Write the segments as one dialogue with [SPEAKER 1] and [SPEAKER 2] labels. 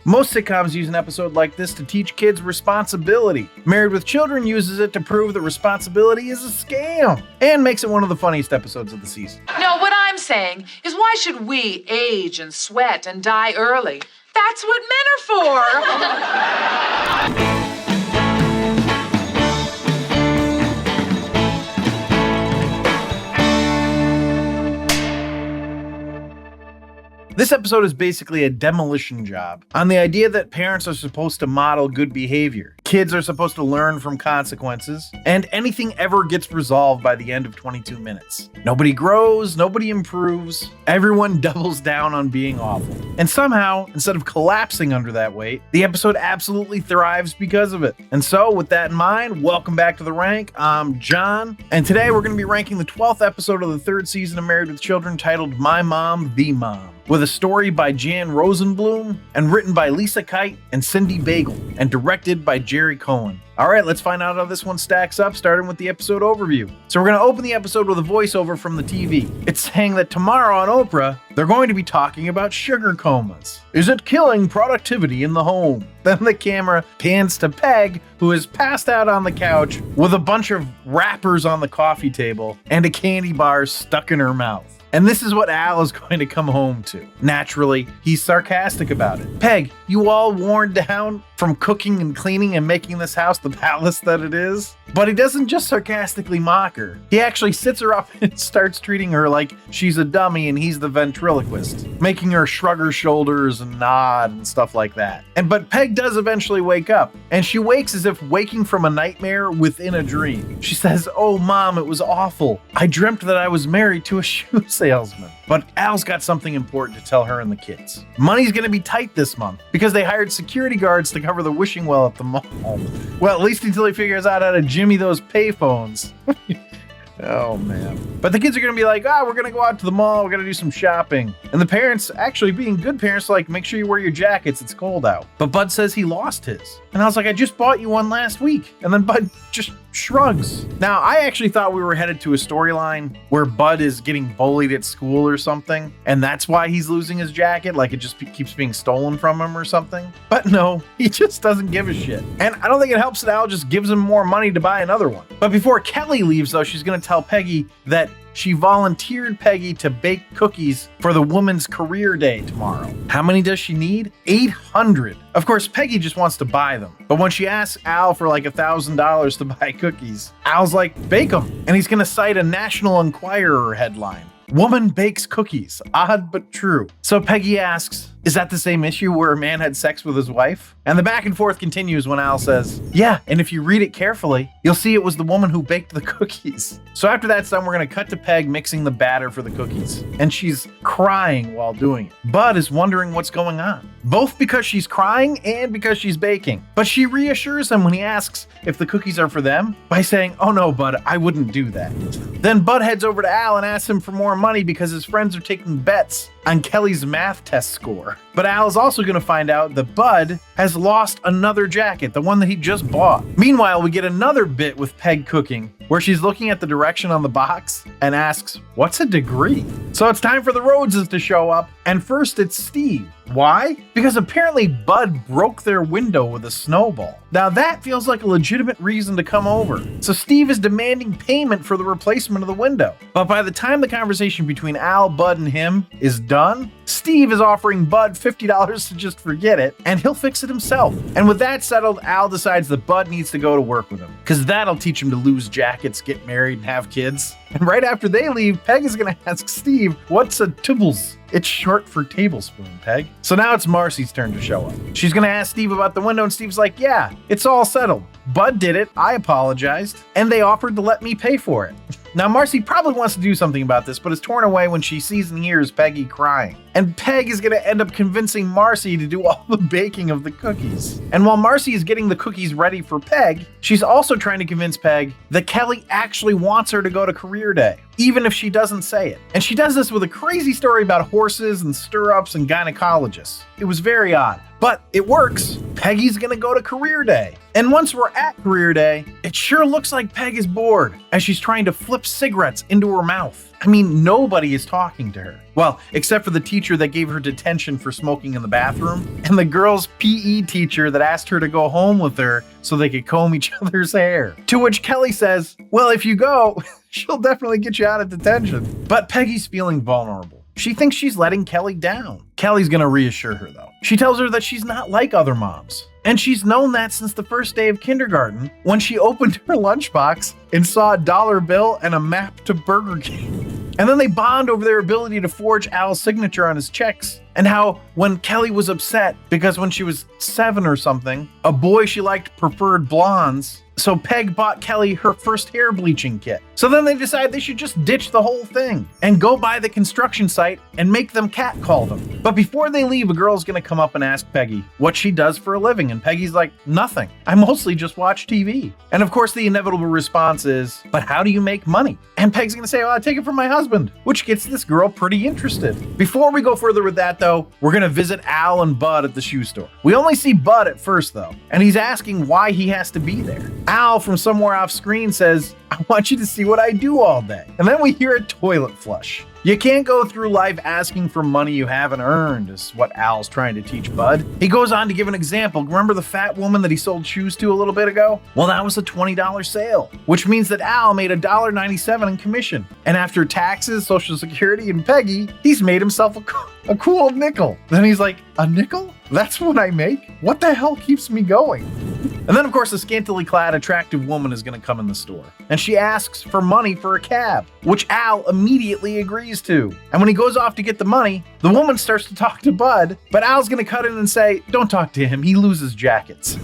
[SPEAKER 1] Most sitcoms use an episode like this to teach kids responsibility. Married with Children uses it to prove that responsibility is a scam and makes it one of the funniest episodes of the season.
[SPEAKER 2] No, what I'm saying is why should we age and sweat and die early? That's what men are for.
[SPEAKER 1] This episode is basically a demolition job on the idea that parents are supposed to model good behavior, kids are supposed to learn from consequences, and anything ever gets resolved by the end of 22 minutes. Nobody grows, nobody improves, everyone doubles down on being awful. And somehow, instead of collapsing under that weight, the episode absolutely thrives because of it. And so, with that in mind, welcome back to The Rank. I'm John, and today we're going to be ranking the 12th episode of the third season of Married with Children titled My Mom, The Mom, with a story by Jan Rosenblum and written by Lisa Kite and Cindy Bagel and directed by Jerry Cohen. All right, let's find out how this one stacks up, starting with the episode overview. So we're going to open the episode with a voiceover from the TV. It's saying that tomorrow on Oprah, they're going to be talking about sugar comas. Is it killing productivity in the home? Then the camera pans to Peg, who is passed out on the couch with a bunch of wrappers on the coffee table and a candy bar stuck in her mouth. And this is what Al is going to come home to. Naturally, he's sarcastic about it. Peg, you all worn down from cooking and cleaning and making this house the palace that it is? But he doesn't just sarcastically mock her. He actually sits her up and starts treating her like she's a dummy and he's the ventriloquist, making her shrug her shoulders and nod and stuff like that. But Peg does eventually wake up, and she wakes as if waking from a nightmare within a dream. She says, "Oh, Mom, it was awful. I dreamt that I was married to a shoe salesman." But Al's got something important to tell her and the kids. Money's gonna be tight this month because they hired security guards to cover the wishing well at the mall. Well, at least until he figures out how to jimmy those payphones. Oh, man. But the kids are going to be like, we're going to go out to the mall. We're going to do some shopping. And the parents, actually being good parents, like, make sure you wear your jackets. It's cold out. But Bud says he lost his. And I was like, I just bought you one last week. And then Bud just shrugs. Now, I actually thought we were headed to a storyline where Bud is getting bullied at school or something. And that's why he's losing his jacket. Like, it just keeps being stolen from him or something. But no, he just doesn't give a shit. And I don't think it helps that Al just gives him more money to buy another one. But before Kelly leaves, though, she's going to tell Peggy that she volunteered Peggy to bake cookies for the Women's Career Day tomorrow. How many does she need? 800. Of course, Peggy just wants to buy them. But when she asks Al for like $1,000 to buy cookies, Al's like, bake them. And he's going to cite a National Enquirer headline. Woman bakes cookies. Odd but true. So Peggy asks, is that the same issue where a man had sex with his wife? And the back and forth continues when Al says, yeah, and if you read it carefully, you'll see it was the woman who baked the cookies. So after that's done, we're going to cut to Peg mixing the batter for the cookies. And she's crying while doing it. Bud is wondering what's going on, both because she's crying and because she's baking. But she reassures him when he asks if the cookies are for them by saying, oh no, Bud, I wouldn't do that. Then Bud heads over to Al and asks him for more money because his friends are taking bets on Kelly's math test score. But Al is also going to find out that Bud has lost another jacket, the one that he just bought. Meanwhile, we get another bit with Peg cooking, where she's looking at the direction on the box and asks, what's a degree? So it's time for the Rhodeses to show up, and first it's Steve. Why? Because apparently Bud broke their window with a snowball. Now that feels like a legitimate reason to come over. So Steve is demanding payment for the replacement of the window. But by the time the conversation between Al, Bud, and him is done, Steve is offering Bud $50 to just forget it, and he'll fix it himself. And with that settled, Al decides that Bud needs to go to work with him, because that'll teach him to lose jackets, get married, and have kids. And right after they leave, Peg is going to ask Steve, what's a tibbles? It's short for tablespoon, Peg. So now it's Marcy's turn to show up. She's going to ask Steve about the window, and Steve's like, yeah, it's all settled. Bud did it, I apologized, and they offered to let me pay for it. Now, Marcy probably wants to do something about this, but is torn away when she sees and hears Peggy crying. And Peg is going to end up convincing Marcy to do all the baking of the cookies. And while Marcy is getting the cookies ready for Peg, she's also trying to convince Peg that Kelly actually wants her to go to career day, even if she doesn't say it. And she does this with a crazy story about horses and stirrups and gynecologists. It was very odd, but it works. Peggy's gonna go to career day. And once we're at career day, it sure looks like Peg is bored as she's trying to flip cigarettes into her mouth. I mean, nobody is talking to her. Well, except for the teacher that gave her detention for smoking in the bathroom, and the girl's PE teacher that asked her to go home with her so they could comb each other's hair. To which Kelly says, well, if you go, she'll definitely get you out of detention. But Peggy's feeling vulnerable. She thinks she's letting Kelly down. Kelly's gonna reassure her though. She tells her that she's not like other moms. And she's known that since the first day of kindergarten when she opened her lunchbox and saw a dollar bill and a map to Burger King. And then they bond over their ability to forge Al's signature on his checks. And how when Kelly was upset because when she was 7 or something, a boy she liked preferred blondes, so Peg bought Kelly her first hair bleaching kit. So then they decide they should just ditch the whole thing and go by the construction site and make them catcall them. But before they leave, a girl's gonna come up and ask Peggy what she does for a living. And Peggy's like, nothing. I mostly just watch TV. And of course the inevitable response is, but how do you make money? And Peg's gonna say, well, I take it from my husband, which gets this girl pretty interested. Before we go further with that though, we're gonna visit Al and Bud at the shoe store. We only see Bud at first though, and he's asking why he has to be there. Al from somewhere off screen says, I want you to see what I do all day. And then we hear a toilet flush. You can't go through life asking for money you haven't earned, is what Al's trying to teach Bud. He goes on to give an example. Remember the fat woman that he sold shoes to a little bit ago? Well, that was a $20 sale, which means that Al made $1.97 in commission. And after taxes, Social Security, and Peggy, he's made himself a cool nickel. Then he's like, a nickel? That's what I make? What the hell keeps me going? And then, of course, a scantily clad, attractive woman is going to come in the store. And she asks for money for a cab, which Al immediately agrees to. And when he goes off to get the money, the woman starts to talk to Bud, but Al's going to cut in and say, don't talk to him, he loses jackets.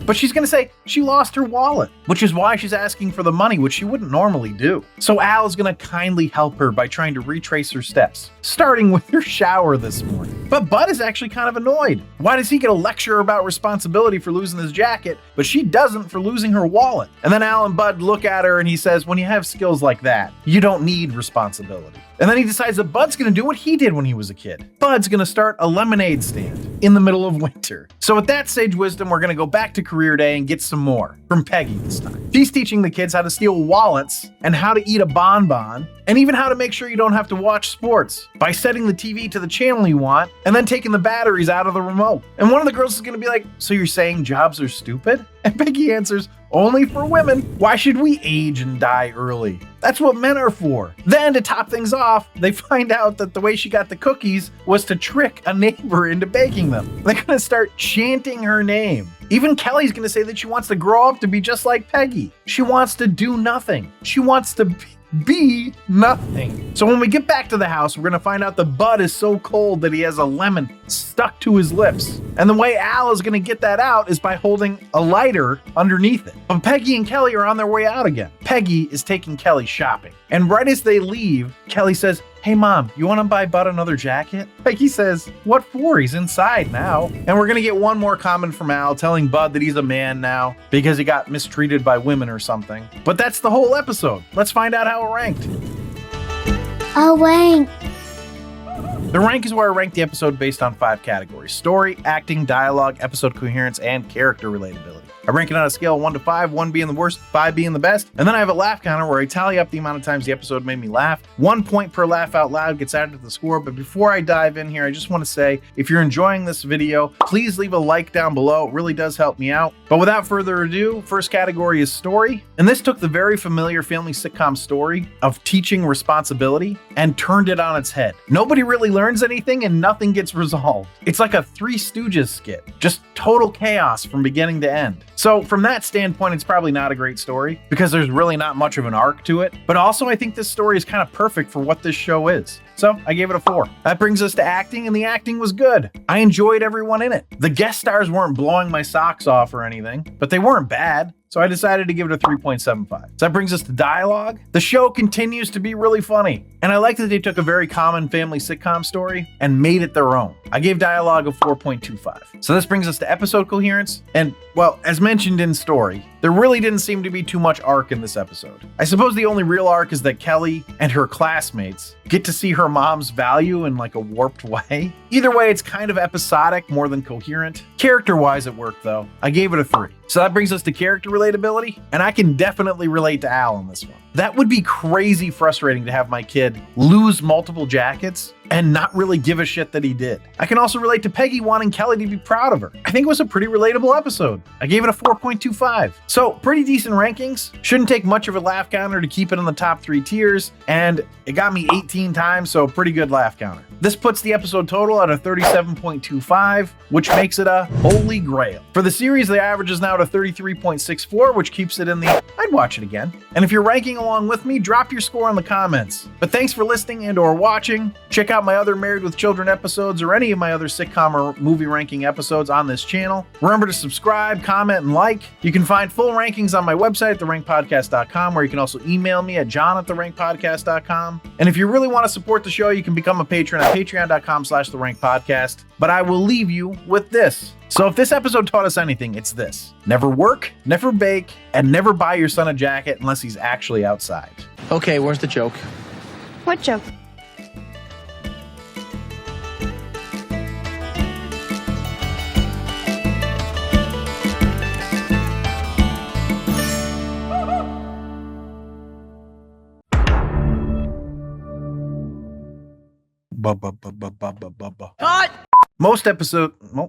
[SPEAKER 1] But she's going to say she lost her wallet, which is why she's asking for the money, which she wouldn't normally do. So Al is going to kindly help her by trying to retrace her steps, starting with her shower this morning. But Bud is actually kind of annoyed. Why does he get a lecture about responsibility for losing his jacket, but she doesn't for losing her wallet? And then Al and Bud look at her and he says, when you have skills like that, you don't need responsibility. And then he decides that Bud's gonna do what he did when he was a kid. Bud's gonna start a lemonade stand in the middle of winter. So with that sage wisdom, we're gonna go back to career day and get some more from Peggy this time. She's teaching the kids how to steal wallets and how to eat a bonbon, and even how to make sure you don't have to watch sports by setting the TV to the channel you want and then taking the batteries out of the remote. And one of the girls is gonna be like, so you're saying jobs are stupid? And Peggy answers, only for women. Why should we age and die early? That's what men are for. Then to top things off, they find out that the way she got the cookies was to trick a neighbor into baking them. They're gonna start chanting her name. Even Kelly's gonna say that she wants to grow up to be just like Peggy. She wants to do nothing. She wants to be nothing. So when we get back to the house, we're gonna find out the Bud is so cold that he has a lemon stuck to his lips. And the way Al is gonna get that out is by holding a lighter underneath it. But Peggy and Kelly are on their way out again. Peggy is taking Kelly shopping. And right as they leave, Kelly says, hey mom, you wanna buy Bud another jacket? Peggy says, what for? He's inside now. And we're gonna get one more comment from Al telling Bud that he's a man now because he got mistreated by women or something. But that's the whole episode. Let's find out how it ranked.
[SPEAKER 3] A rank.
[SPEAKER 1] The rank is where I rank the episode based on 5 categories: story, acting, dialogue, episode coherence, and character relatability. I rank it on a scale of 1 to 5, 1 being the worst, 5 being the best. And then I have a laugh counter where I tally up the amount of times the episode made me laugh. 1 point per laugh out loud gets added to the score. But before I dive in here, I just want to say, if you're enjoying this video, please leave a like down below. It really does help me out. But without further ado, first category is story. And this took the very familiar family sitcom story of teaching responsibility and turned it on its head. Nobody really learns anything and nothing gets resolved. It's like a Three Stooges skit, just total chaos from beginning to end. So from that standpoint, it's probably not a great story because there's really not much of an arc to it. But also I think this story is kind of perfect for what this show is. So I gave it a 4. That brings us to acting, and the acting was good. I enjoyed everyone in it. The guest stars weren't blowing my socks off or anything, but they weren't bad. So I decided to give it a 3.75. So that brings us to dialogue. The show continues to be really funny. And I like that they took a very common family sitcom story and made it their own. I gave dialogue a 4.25. So this brings us to episode coherence. And well, as mentioned in story, There really didn't seem to be too much arc in this episode. I suppose the only real arc is that Kelly and her classmates get to see her mom's value in like a warped way. Either way, it's kind of episodic more than coherent. Character-wise, it worked though. I gave it a 3. So that brings us to character relatability, and I can definitely relate to Al in this one. That would be crazy frustrating to have my kid lose multiple jackets and not really give a shit that he did. I can also relate to Peggy wanting Kelly to be proud of her. I think it was a pretty relatable episode. I gave it a 4.25. So pretty decent rankings. Shouldn't take much of a laugh counter to keep it in the top 3 tiers, and it got me 18 times, so pretty good laugh counter. This puts the episode total at a 37.25, which makes it a holy grail. For the series, the average is now to 33.64, which keeps it in the I'd watch it again. And if you're ranking along with me, drop your score in the comments. But thanks for listening and or watching. Check out my other Married with Children episodes or any of my other sitcom or movie ranking episodes on this channel. Remember to subscribe, comment, and like. You can find full rankings on my website at therankpodcast.com, where you can also email me at john@therankpodcast.com. And if you really want to support the show, you can become a patron at patreon.com/therankpodcast. But I will leave you with this. So if this episode taught us anything, it's this. Never work, never bake, and never buy your son a jacket unless he's actually outside.
[SPEAKER 4] Okay, where's the joke?
[SPEAKER 3] What joke?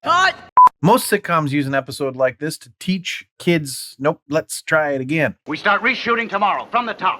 [SPEAKER 4] Cut!
[SPEAKER 1] Most sitcoms use an episode like this to teach kids. Nope, let's try it again.
[SPEAKER 5] We start reshooting tomorrow from the top.